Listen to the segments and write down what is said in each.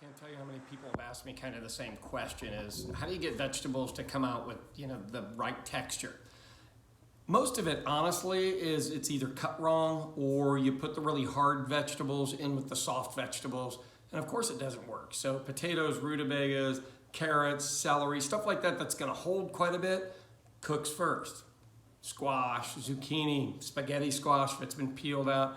Can't tell you how many people have asked me kind of the same question is, how do you get vegetables to come out with, the right texture? Most of it, honestly, is it's either cut wrong or you put the really hard vegetables in with the soft vegetables. And of course it doesn't work. So potatoes, rutabagas, carrots, celery, stuff like that that's gonna hold quite a bit, cooks first. Squash, zucchini, spaghetti squash if it's been peeled out,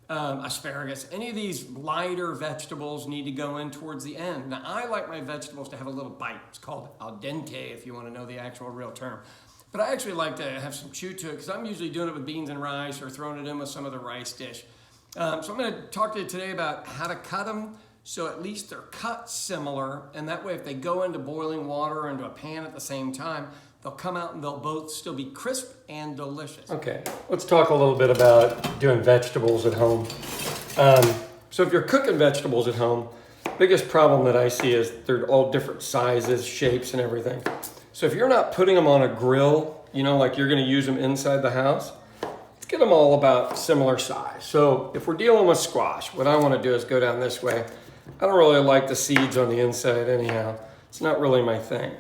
asparagus, any of these lighter vegetables need to go in towards the end. Now I like my vegetables to have a little bite. It's called al dente if you want to know the actual real term. But I actually like to have some chew to it because I'm usually doing it with beans and rice or throwing it in with some other rice dish. So I'm going to talk to you today about how to cut them so at least they're cut similar, and that way if they go into boiling water or into a pan at the same time, they'll come out and they'll both still be crisp and delicious. Okay, let's talk a little bit about doing vegetables at home. So if you're cooking vegetables at home, biggest problem that I see is they're all different sizes, shapes, and everything. So if you're not putting them on a grill, like you're gonna use them inside the house, let's get them all about similar size. So if we're dealing with squash, what I wanna do is go down this way. I don't really like the seeds on the inside anyhow. It's not really my thing.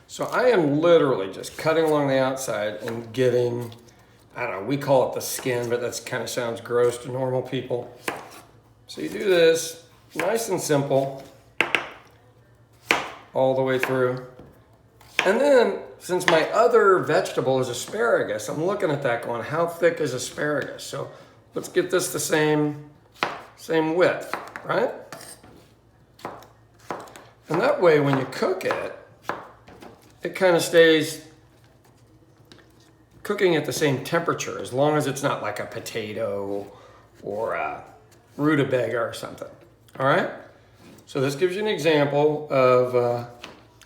So I am literally just cutting along the outside and getting, I don't know, we call it the skin, but that kind of sounds gross to normal people. So you do this nice and simple all the way through. And then, since my other vegetable is asparagus, I'm looking at that going, how thick is asparagus? So let's get this the same width, right? And that way when you cook it, it kind of stays cooking at the same temperature as long as it's not like a potato or a rutabaga or something, all right? So this gives you an example of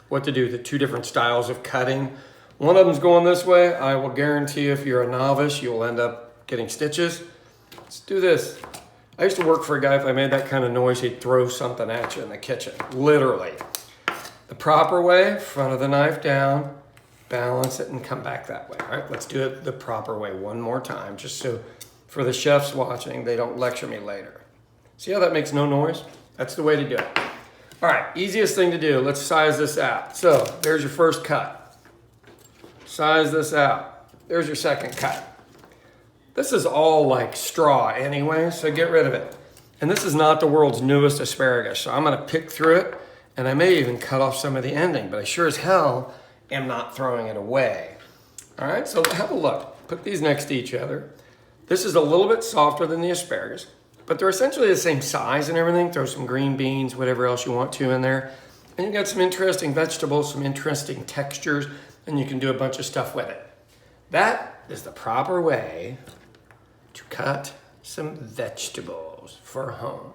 what to do, the two different styles of cutting. One of them's going this way. I will guarantee if you're a novice, you'll end up getting stitches. Let's do this. I used to work for a guy, if I made that kind of noise, he'd throw something at you in the kitchen, literally. The proper way, front of the knife down, balance it and come back that way. All right, let's do it the proper way one more time, just so for the chefs watching, they don't lecture me later. See how that makes no noise? That's the way to do it. All right, easiest thing to do, let's size this out. So there's your first cut. Size this out. There's your second cut. This is all like straw anyway, so get rid of it. And this is not the world's newest asparagus, so I'm gonna pick through it, and I may even cut off some of the ending, but I sure as hell am not throwing it away. All right, so have a look. Put these next to each other. This is a little bit softer than the asparagus, but they're essentially the same size and everything. Throw some green beans, whatever else you want to in there. And you got some interesting vegetables, some interesting textures, and you can do a bunch of stuff with it. That is the proper way to cut some vegetables for home.